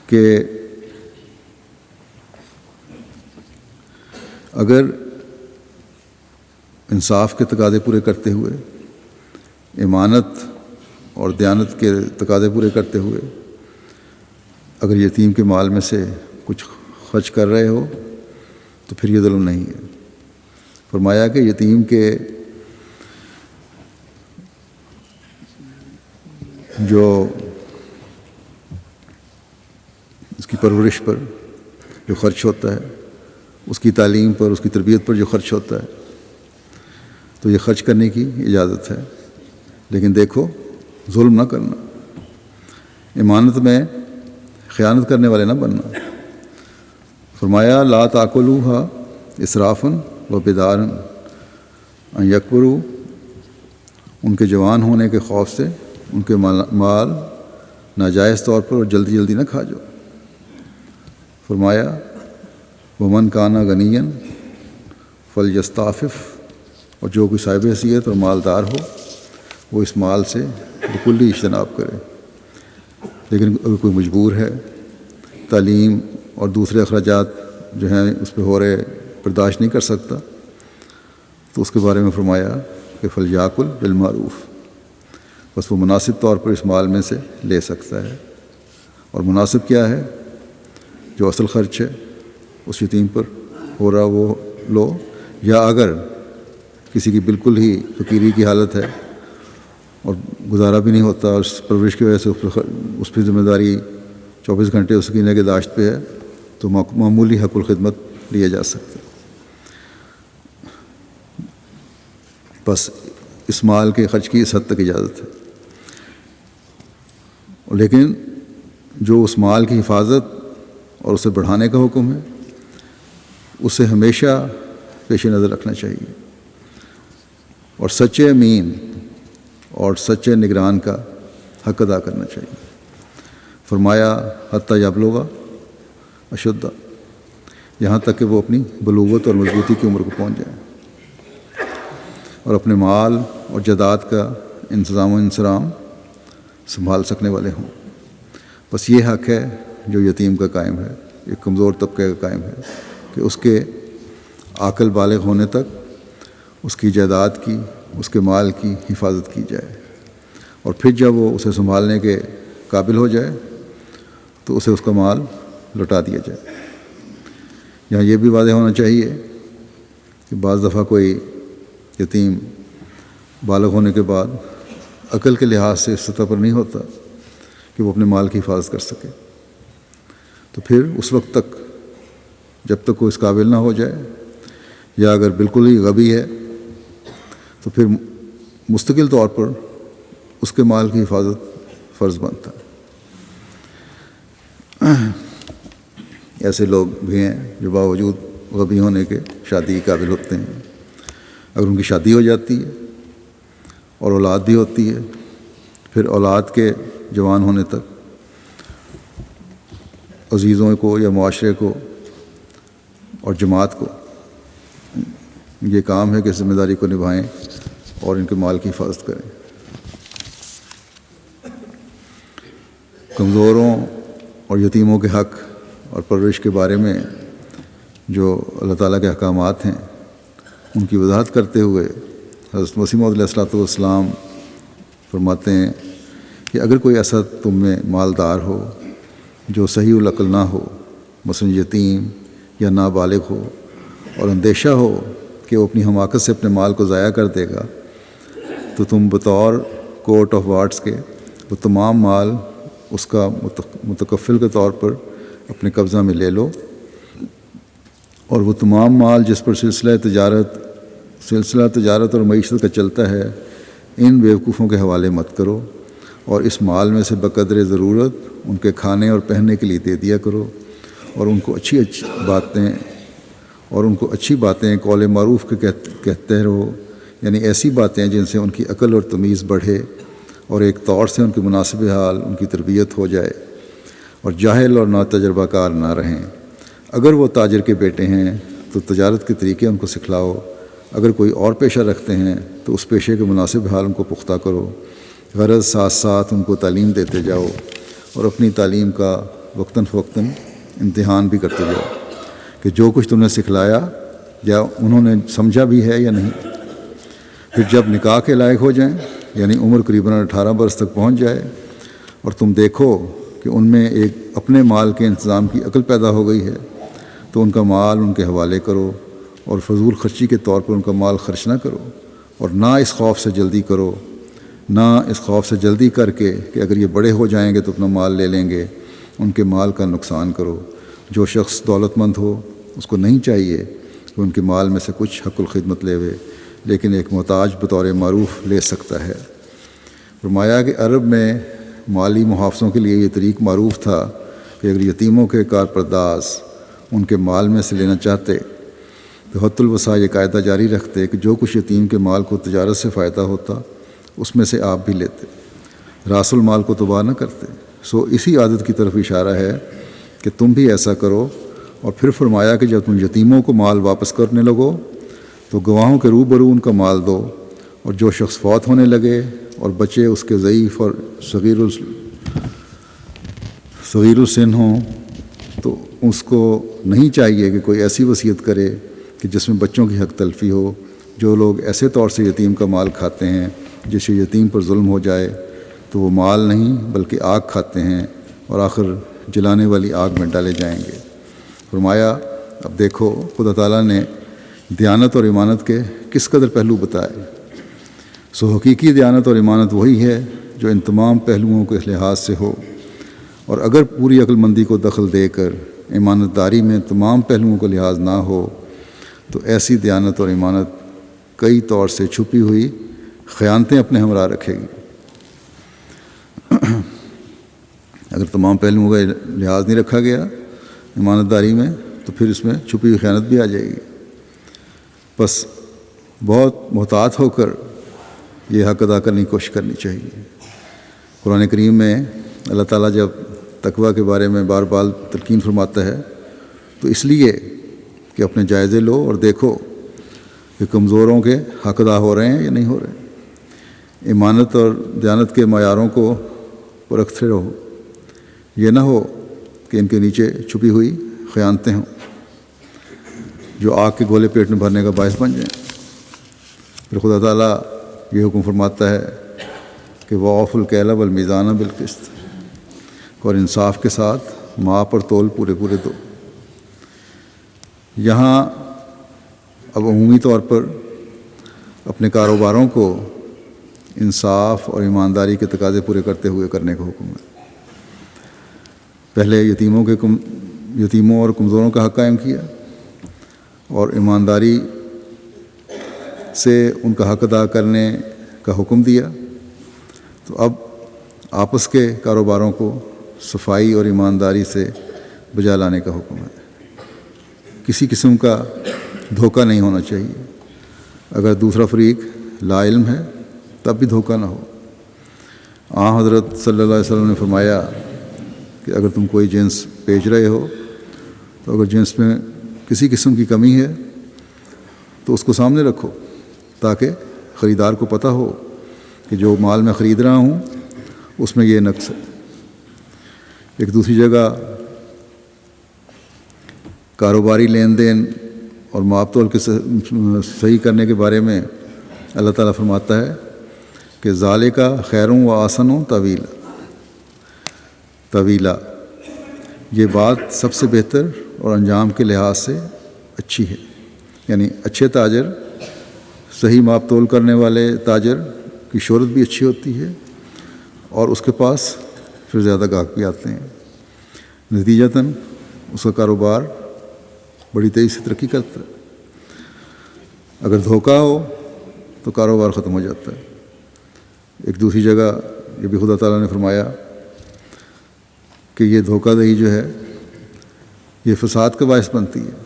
کہ اگر انصاف کے تقاضے پورے کرتے ہوئے، امانت اور دیانت کے تقاضے پورے کرتے ہوئے اگر یتیم کے مال میں سے کچھ خرچ کر رہے ہو تو پھر یہ ظلم نہیں ہے۔ فرمایا کہ یتیم کے جو اس کی پرورش پر جو خرچ ہوتا ہے، اس کی تعلیم پر، اس کی تربیت پر جو خرچ ہوتا ہے، تو یہ خرچ کرنے کی اجازت ہے، لیکن دیکھو ظلم نہ کرنا، امانت میں خیانت کرنے والے نہ بننا۔ فرمایا لا تاکلوها اسرافا و بدارا ان یکبروا، ان کے جوان ہونے کے خوف سے ان کے مال ناجائز طور پر اور جلدی جلدی نہ کھا جاؤ۔ فرمایا ومن کانا غنیا فلیستعفف، اور جو کوئی صاحب حیثیت اور مالدار ہو وہ اس مال سے بکلی اجتناب کرے، لیکن اگر کوئی مجبور ہے، تعلیم اور دوسرے اخراجات جو ہیں اس پہ ہو رہے برداشت نہیں کر سکتا، تو اس کے بارے میں فرمایا کہ فلیاکل بالمعروف، بس وہ مناسب طور پر اس مال میں سے لے سکتا ہے۔ اور مناسب کیا ہے؟ جو اصل خرچ ہے اس یتیم پر ہو رہا وہ لو، یا اگر کسی کی بالکل ہی فقیری کی حالت ہے اور گزارا بھی نہیں ہوتا اور اس پرورش کی وجہ سے اس پہ ذمہ داری 24 گھنٹے اس کی نگہداشت پہ ہے، تو معمولی حق الخدمت لیا جا سکتا ہے۔ بس اس مال کے خرچ کی اس حد تک اجازت ہے، لیکن جو اس مال کی حفاظت اور اسے بڑھانے کا حکم ہے اسے ہمیشہ پیش نظر رکھنا چاہیے، اور سچے امین اور سچے نگران کا حق ادا کرنا چاہیے۔ فرمایا حتیٰ یبلغ اشدہ، یہاں تک کہ وہ اپنی بلوغت اور مضبوطی کی عمر کو پہنچ جائیں اور اپنے مال اور جائیداد کا انتظام و انصرام سنبھال سکنے والے ہوں۔ بس یہ حق ہے جو یتیم کا قائم ہے، ایک کمزور طبقے کا قائم ہے، کہ اس کے عاقل بالغ ہونے تک اس کی جائیداد کی، اس کے مال کی حفاظت کی جائے، اور پھر جب وہ اسے سنبھالنے کے قابل ہو جائے تو اسے اس کا مال لوٹا دیا جائے۔ یہاں یہ بھی واضح ہونا چاہیے کہ بعض دفعہ کوئی یتیم بالغ ہونے کے بعد عقل کے لحاظ سے اس سطح پر نہیں ہوتا کہ وہ اپنے مال کی حفاظت کر سکے، تو پھر اس وقت تک جب تک وہ اس قابل نہ ہو جائے، یا اگر بالکل ہی غبی ہے تو پھر مستقل طور پر اس کے مال کی حفاظت فرض بنتا ہے۔ ایسے لوگ بھی ہیں جو باوجود غبی ہونے کے شادی کے قابل ہوتے ہیں، اگر ان کی شادی ہو جاتی ہے اور اولاد بھی ہوتی ہے، پھر اولاد کے جوان ہونے تک عزیزوں کو یا معاشرے کو اور جماعت کو یہ کام ہے کہ ذمہ داری کو نبھائیں اور ان کے مال کی حفاظت کریں۔ کمزوروں اور یتیموں کے حق اور پرورش کے بارے میں جو اللہ تعالیٰ کے احکامات ہیں ان کی وضاحت کرتے ہوئے حضرت مسیح موعود علیہ الصلوۃ والسلام فرماتے ہیں کہ اگر کوئی ایسا تم میں مالدار ہو جو صحیح العقل نہ ہو، مثلا یتیم یا نابالغ ہو، اور اندیشہ ہو کہ وہ اپنی حماقت سے اپنے مال کو ضائع کر دے گا، تو تم بطور کورٹ آف وارڈز کے وہ تمام مال اس کا متکفل کے طور پر اپنے قبضہ میں لے لو، اور وہ تمام مال جس پر سلسلہ تجارت اور معیشت کا چلتا ہے ان بیوقوفوں کے حوالے مت کرو، اور اس مال میں سے بقدر ضرورت ان کے کھانے اور پہننے کے لیے دے دیا کرو، اور ان کو اچھی باتیں قول معروف کے کہتے رہو، یعنی ایسی باتیں جن سے ان کی عقل اور تمیز بڑھے اور ایک طور سے ان کے مناسب حال ان کی تربیت ہو جائے، اور جاہل اور ناتجربہ کار نہ رہیں۔ اگر وہ تاجر کے بیٹے ہیں تو تجارت کے طریقے ان کو سکھلاؤ، اگر کوئی اور پیشہ رکھتے ہیں تو اس پیشے کے مناسب حال ان کو پختہ کرو، غرض ساتھ ساتھ ان کو تعلیم دیتے جاؤ اور اپنی تعلیم کا وقتاً فوقتاً امتحان بھی کرتے جاؤ کہ جو کچھ تم نے سکھلایا یا انہوں نے سمجھا بھی ہے یا نہیں۔ پھر جب نکاح کے لائق ہو جائیں، یعنی عمر قریباً 18 برس تک پہنچ جائے، اور تم دیکھو کہ ان میں ایک اپنے مال کے انتظام کی عقل پیدا ہو گئی ہے، تو ان کا مال ان کے حوالے کرو، اور فضول خرچی کے طور پر ان کا مال خرچ نہ کرو، اور نہ اس خوف سے جلدی کر کے کہ اگر یہ بڑے ہو جائیں گے تو اپنا مال لے لیں گے، ان کے مال کا نقصان کرو۔ جو شخص دولت مند ہو اس کو نہیں چاہیے کہ ان کے مال میں سے کچھ حق الخدمت لے، لیکن ایک محتاج بطور معروف لے سکتا ہے۔ فرمایا کہ عرب میں مالی محافظوں کے لیے یہ طریق معروف تھا کہ اگر یتیموں کے کارپرداز ان کے مال میں سے لینا چاہتے تو حت الوسع یہ قاعدہ جاری رکھتے کہ جو کچھ یتیم کے مال کو تجارت سے فائدہ ہوتا اس میں سے آپ بھی لیتے، راس المال کو تباہ نہ کرتے۔ اسی عادت کی طرف اشارہ ہے کہ تم بھی ایسا کرو۔ اور پھر فرمایا کہ جب تم یتیموں کو مال واپس کرنے لگو تو گواہوں کے روبرو ان کا مال دو، اور جو شخص فوت ہونے لگے اور بچے اس کے ضعیف اور صغیر السن ہوں تو اس کو نہیں چاہیے کہ کوئی ایسی وصیت کرے کہ جس میں بچوں کی حق تلفی ہو۔ جو لوگ ایسے طور سے یتیم کا مال کھاتے ہیں جس سے یتیم پر ظلم ہو جائے تو وہ مال نہیں بلکہ آگ کھاتے ہیں، اور آخر جلانے والی آگ میں ڈالے جائیں گے۔ فرمایا اب دیکھو خدا تعالیٰ نے دیانت اور ایمانت کے کس قدر پہلو بتائے۔ حقیقی دیانت اور ایمانت وہی ہے جو ان تمام پہلوؤں کے لحاظ سے ہو، اور اگر پوری عقل مندی کو دخل دے کر ایمانت داری میں تمام پہلوؤں کا لحاظ نہ ہو تو ایسی دیانت اور ایمانت کئی طور سے چھپی ہوئی خیانتیں اپنے ہمراہ رکھے گی۔ اگر تمام پہلوؤں کا لحاظ نہیں رکھا گیا ایمانت داری میں تو پھر اس میں چھپی ہوئی خیانت بھی آ جائے گی۔ بس بہت محتاط ہو کر یہ حق ادا کرنے کی کوشش کرنی چاہیے۔ قرآن کریم میں اللہ تعالیٰ جب تقویٰ کے بارے میں بار بار تلقین فرماتا ہے تو اس لیے کہ اپنے جائزے لو اور دیکھو کہ کمزوروں کے حق ادا ہو رہے ہیں یا نہیں ہو رہے۔ ایمانت اور دیانت کے معیاروں کو پرکھتے رہو، یہ نہ ہو کہ ان کے نیچے چھپی ہوئی خیانتیں ہوں جو آگ کے گولے پیٹ میں بھرنے کا باعث بن جائیں۔ پھر خدا تعالیٰ یہ حکم فرماتا ہے کہ وَأَوْفُوا الْكَيْلَ وَالْمِيزَانَ بِالْقِسْطِ، اور انصاف کے ساتھ ماپ اور تول پورے دو۔ یہاں اب عمومی طور پر اپنے کاروباروں کو انصاف اور ایمانداری کے تقاضے پورے کرتے ہوئے کرنے کا حکم ہے۔ پہلے یتیموں اور کمزوروں کا حق قائم کیا اور ایمانداری سے ان کا حق ادا کرنے کا حکم دیا، تو اب آپس کے کاروباروں کو صفائی اور ایمانداری سے بجا لانے کا حکم ہے۔ کسی قسم کا دھوکہ نہیں ہونا چاہیے۔ اگر دوسرا فریق لا علم ہے تب بھی دھوکہ نہ ہو۔ حضرت صلی اللہ علیہ وسلم نے فرمایا کہ اگر تم کوئی جنس بیچ رہے ہو تو اگر جنس میں کسی قسم کی کمی ہے تو اس کو سامنے رکھو تاکہ خریدار کو پتہ ہو کہ جو مال میں خرید رہا ہوں اس میں یہ نقص ہے۔ ایک دوسری جگہ کاروباری لین دین اور ماپ تول کے صحیح کرنے کے بارے میں اللہ تعالیٰ فرماتا ہے کہ ذالک خیر و احسن طویلا، یہ بات سب سے بہتر اور انجام کے لحاظ سے اچھی ہے۔ یعنی اچھے تاجر، صحیح ماپ تول کرنے والے تاجر کی شہرت بھی اچھی ہوتی ہے اور اس کے پاس پھر زیادہ گاہک بھی آتے ہیں، نتیجتاً اس کا کاروبار بڑی تیزی سے ترقی کرتا ہے۔ اگر دھوکہ ہو تو کاروبار ختم ہو جاتا ہے۔ ایک دوسری جگہ یہ بھی خدا تعالیٰ نے فرمایا کہ یہ دھوکہ دہی جو ہے یہ فساد کا باعث بنتی ہے۔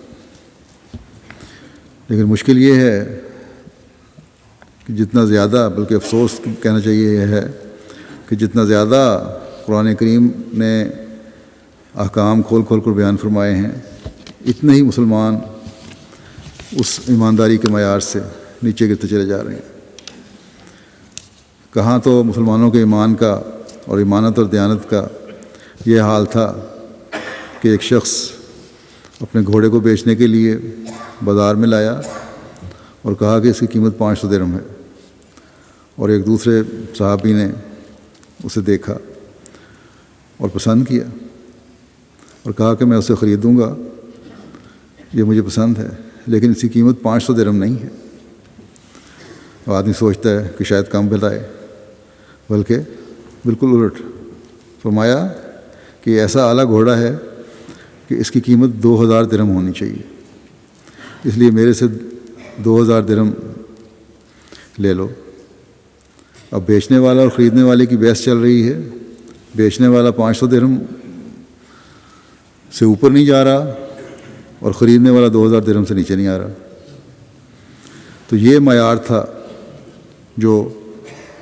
لیکن مشکل یہ ہے کہ جتنا زیادہ، بلکہ افسوس کہنا چاہیے یہ ہے کہ جتنا زیادہ قرآن کریم نے احکام کھول کھول کر بیان فرمائے ہیں، اتنے ہی مسلمان اس ایمانداری کے معیار سے نیچے گرتے چلے جا رہے ہیں۔ کہاں تو مسلمانوں کے ایمان کا اور ایمانت اور دیانت کا یہ حال تھا کہ ایک شخص اپنے گھوڑے کو بیچنے کے لیے بازار میں لایا اور کہا کہ اس کی قیمت 500 درہم ہے، اور ایک دوسرے صحابی نے اسے دیکھا اور پسند کیا اور کہا کہ میں اسے خریدوں گا، یہ مجھے پسند ہے، لیکن اس کی قیمت 500 درہم نہیں ہے۔ آدمی سوچتا ہے کہ شاید کم بلائے، بلکہ بالکل الٹ فرمایا کہ ایسا اعلیٰ گھوڑا ہے کہ اس کی قیمت 2000 درہم ہونی چاہیے، اس لیے میرے سے 2000 درہم لے لو۔ اب بیچنے والا اور خریدنے والے کی بحث چل رہی ہے، بیچنے والا 500 درہم سے اوپر نہیں جا رہا اور خریدنے والا 2000 درہم سے نیچے نہیں آ رہا۔ تو یہ معیار تھا جو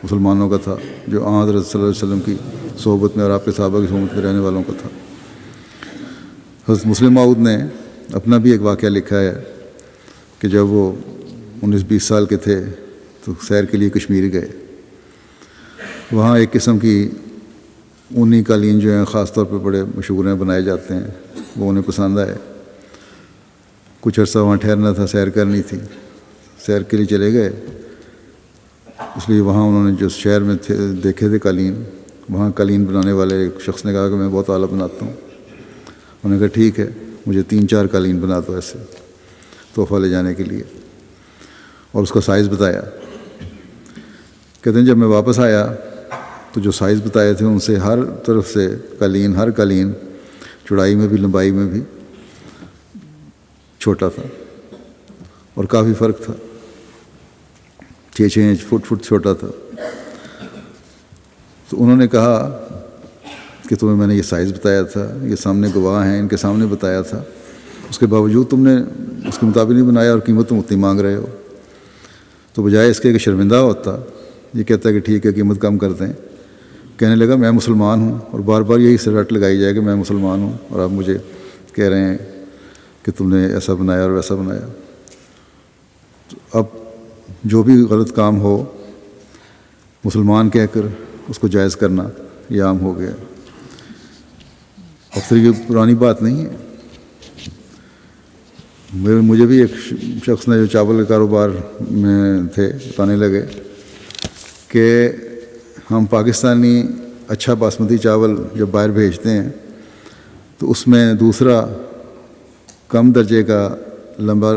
مسلمانوں کا تھا، جو حضرت صلی اللہ علیہ وسلم کی صحبت میں اور آپ کے صحابہ کی صحبت میں رہنے والوں کا تھا۔ حضرت مسلم موعود نے اپنا بھی ایک واقعہ لکھا ہے کہ جب وہ 19-20 سال کے تھے تو سیر کے لیے کشمیر گئے۔ وہاں ایک قسم کی اونی قالین جو ہیں خاص طور پہ بڑے مشہور ہیں، بنائے جاتے ہیں، وہ انہیں پسند آئے۔ کچھ عرصہ وہاں ٹھہرنا تھا، سیر کرنی تھی، سیر کے لیے چلے گئے۔ اس لیے وہاں انہوں نے جو شہر میں دیکھے تھے قالین، وہاں قالین بنانے والے ایک شخص نے کہا کہ میں بہت اعلیٰ بناتا ہوں۔ انہوں نے کہا ٹھیک ہے، مجھے 3-4 قالین بنا دو ایسے تحفہ لے جانے کے لیے، اور اس کا سائز بتایا۔ کہتے ہیں جب میں واپس آیا تو جو سائز بتائے تھے ان سے ہر طرف سے قالین، ہر قالین چوڑائی میں بھی لمبائی میں بھی چھوٹا تھا اور کافی فرق تھا، 6 انچ فٹ چھوٹا تھا۔ تو انہوں نے کہا کہ تمہیں میں نے یہ سائز بتایا تھا، یہ سامنے گواہ ہیں، ان کے سامنے بتایا تھا، اس کے باوجود تم نے اس کے مطابق نہیں بنایا اور قیمت تم اتنی مانگ رہے ہو۔ تو بجائے اس کے کہ شرمندہ ہوتا، یہ کہتا ہے کہ ٹھیک ہے قیمت کم کر دیں، کہنے لگا میں مسلمان ہوں، اور بار بار یہی رٹ لگائی جائے کہ میں مسلمان ہوں اور آپ مجھے کہہ رہے ہیں کہ تم نے ایسا بنایا اور ویسا بنایا۔ اب جو بھی غلط کام ہو مسلمان کہہ کر اس کو جائز کرنا یہ عام ہو گیا۔ اب تو یہ پرانی بات نہیں ہے۔ مجھے بھی ایک شخص نے جو چاول کے کاروبار میں تھے بتانے لگے کہ ہم پاکستانی اچھا باسمتی چاول جب باہر بھیجتے ہیں تو اس میں دوسرا کم درجے کا لمبا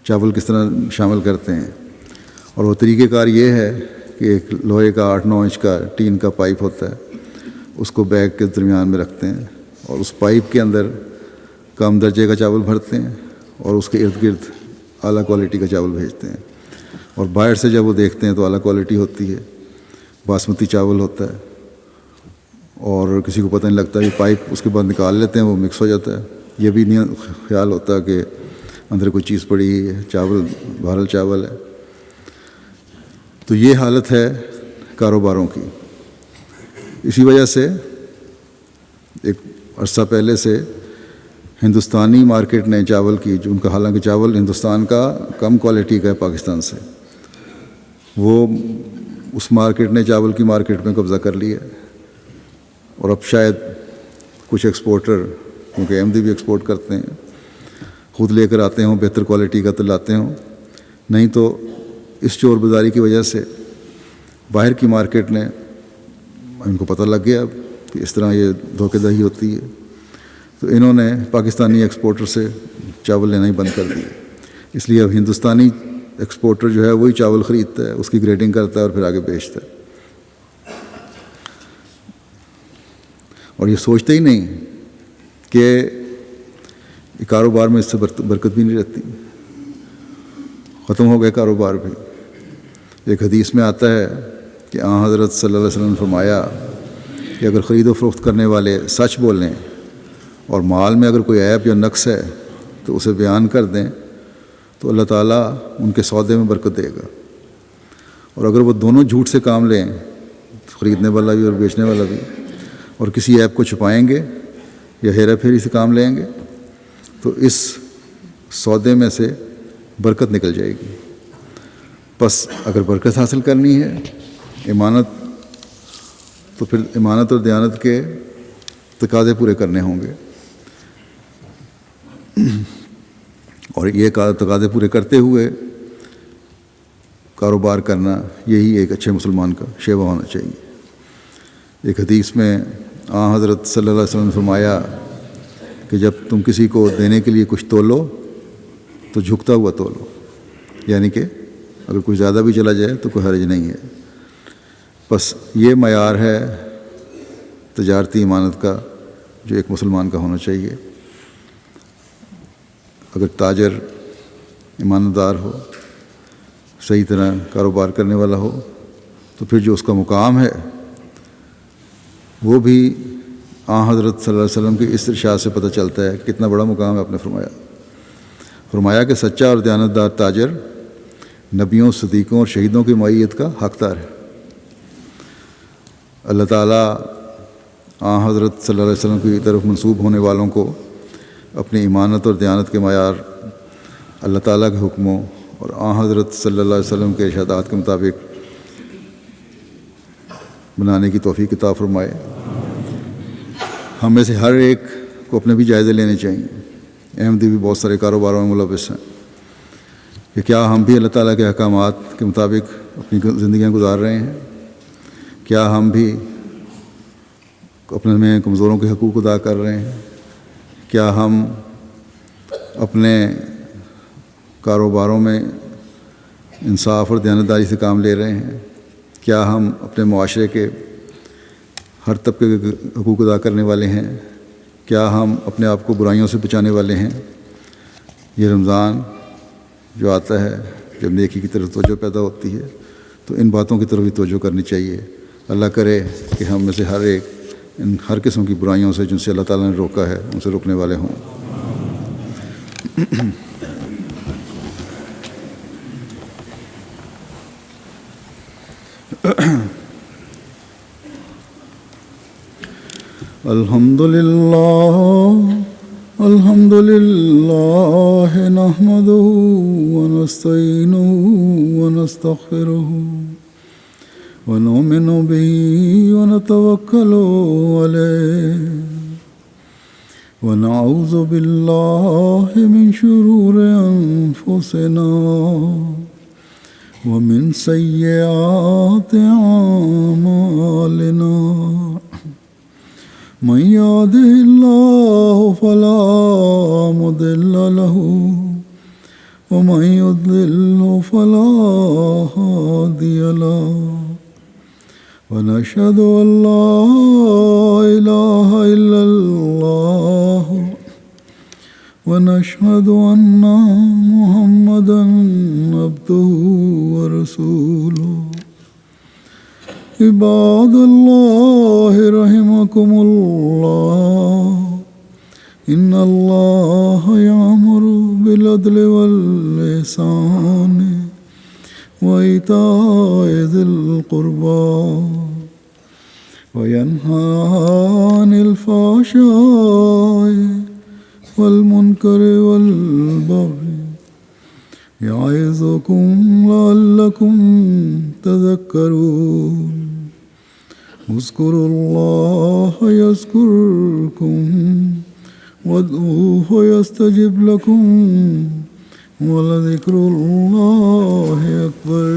چاول کس طرح شامل کرتے ہیں، اور وہ طریقہ کار یہ ہے کہ ایک لوہے کا 8-9 انچ کا ٹین کا پائپ ہوتا ہے، اس کو بیگ کے درمیان میں رکھتے ہیں اور اس پائپ کے اندر کم درجے کا چاول بھرتے ہیں اور اس کے ارد گرد اعلیٰ کوالٹی کا چاول بھیجتے ہیں، اور باہر سے جب وہ دیکھتے ہیں تو اعلیٰ کوالٹی ہوتی ہے، باسمتی چاول ہوتا ہے، اور کسی کو پتہ نہیں لگتا، یہ پائپ اس کے بعد نکال لیتے ہیں، وہ مکس ہو جاتا ہے، یہ بھی نہیں خیال ہوتا کہ اندر کوئی چیز پڑی ہے، چاول بہرحال چاول ہے۔ تو یہ حالت ہے کاروباروں کی۔ اسی وجہ سے ایک عرصہ پہلے سے ہندوستانی مارکیٹ نے چاول کی، جو ان کا حالانکہ چاول ہندوستان کا کم کوالٹی کا ہے پاکستان سے، وہ اس مارکیٹ نے چاول کی مارکیٹ میں قبضہ کر لیا، اور اب شاید کچھ ایکسپورٹر، کیونکہ احمدی بھی ایکسپورٹ کرتے ہیں، خود لے کر آتے ہوں، بہتر کوالٹی کا تو لاتے ہوں، نہیں تو اس چور بازاری کی وجہ سے باہر کی مارکیٹ نے، ان کو پتہ لگ گیا کہ اس طرح یہ دھوکہ دہی ہوتی ہے، تو انہوں نے پاکستانی ایکسپورٹر سے چاول لینا ہی بند کر دیا۔ اس لیے اب ہندوستانی ایکسپورٹر جو ہے وہی چاول خریدتا ہے، اس کی گریڈنگ کرتا ہے اور پھر آگے بیچتا ہے، اور یہ سوچتے ہی نہیں کہ کاروبار میں اس سے برکت بھی نہیں رہتی، ختم ہو گئے کاروبار بھی۔ ایک حدیث میں آتا ہے کہ آن حضرت صلی اللہ علیہ وسلم نے فرمایا کہ اگر خرید و فروخت کرنے والے سچ بولیں اور مال میں اگر کوئی عیب یا نقص ہے تو اسے بیان کر دیں تو اللہ تعالیٰ ان کے سودے میں برکت دے گا، اور اگر وہ دونوں جھوٹ سے کام لیں، خریدنے والا بھی اور بیچنے والا بھی، اور کسی عیب کو چھپائیں گے یا ہیرا پھیری سے کام لیں گے تو اس سودے میں سے برکت نکل جائے گی۔ بس اگر برکت حاصل کرنی ہے امانت، تو پھر امانت اور دیانت کے تقاضے پورے کرنے ہوں گے، اور یہ تقاضے پورے کرتے ہوئے کاروبار کرنا، یہی ایک اچھے مسلمان کا شیوہ ہونا چاہیے۔ ایک حدیث میں آن حضرت صلی اللہ علیہ وسلم نے فرمایا کہ جب تم کسی کو دینے کے لیے کچھ تولو تو جھکتا ہوا تولو، یعنی کہ اگر کچھ زیادہ بھی چلا جائے تو کوئی حرج نہیں ہے۔ بس یہ معیار ہے تجارتی امانت کا جو ایک مسلمان کا ہونا چاہیے۔ اگر تاجر ایمانت دار ہو، صحیح طرح کاروبار کرنے والا ہو، تو پھر جو اس کا مقام ہے وہ بھی آن حضرت صلی اللہ علیہ وسلم کے اس ارشاد سے پتہ چلتا ہے کہ کتنا بڑا مقام ہے۔ آپ نے فرمایا کہ سچا اور دیانتدار تاجر نبیوں، صدیقوں اور شہیدوں کی معیت کا حقدار ہے۔ اللہ تعالیٰ آن حضرت صلی اللہ علیہ وسلم کی طرف منسوب ہونے والوں کو اپنی ایمانت اور دیانت کے معیار اللہ تعالیٰ کے حکموں اور آن حضرت صلی اللہ علیہ وسلم کے ارشادات کے مطابق بنانے کی توفیق عطا فرمائے۔ ہم میں سے ہر ایک کو اپنے بھی جائزے لینے چاہیے۔ احمدی بھی بہت سارے کاروباروں میں ملوث ہیں کہ کیا ہم بھی اللہ تعالیٰ کے احکامات کے مطابق اپنی زندگیاں گزار رہے ہیں؟ کیا ہم بھی اپنے میں کمزوروں کے حقوق ادا کر رہے ہیں؟ کیا ہم اپنے کاروباروں میں انصاف اور دیانتداری سے کام لے رہے ہیں؟ کیا ہم اپنے معاشرے کے ہر طبقے کے حقوق ادا کرنے والے ہیں؟ کیا ہم اپنے آپ کو برائیوں سے بچانے والے ہیں؟ یہ رمضان جو آتا ہے، جب نیکی کی طرف توجہ پیدا ہوتی ہے تو ان باتوں کی طرف بھی توجہ کرنی چاہیے۔ اللہ کرے کہ ہم میں سے ہر ایک ان ہر قسم کی برائیوں سے جن سے اللہ تعالیٰ نے روکا ہے ان سے روکنے والے ہوں۔ الحمد للہ نحمدہ ونستعینہ ونستغفرہ ونؤمن بہ ونتوکل علیہ ونعوذ باللہ من شرور انفسنا ومن سیئات اعمالنا من يهده الله فلا مضل له ومن يضلل فلا هادي له ونشهد أن لا إله إلا الله ونشهد أن محمدا عبده ورسوله عباد اللہ رحمکم اللہ ان اللہ یأمر بالعدل والإحسان وإیتاء ذی القربى وینہی عن الفحشاء والمنکر والبغی یعظکم لعلکم تذکرون اذکروا اللہ یذکرکم وادعوہ یستجب لکم ولذکر اللہ اکبر۔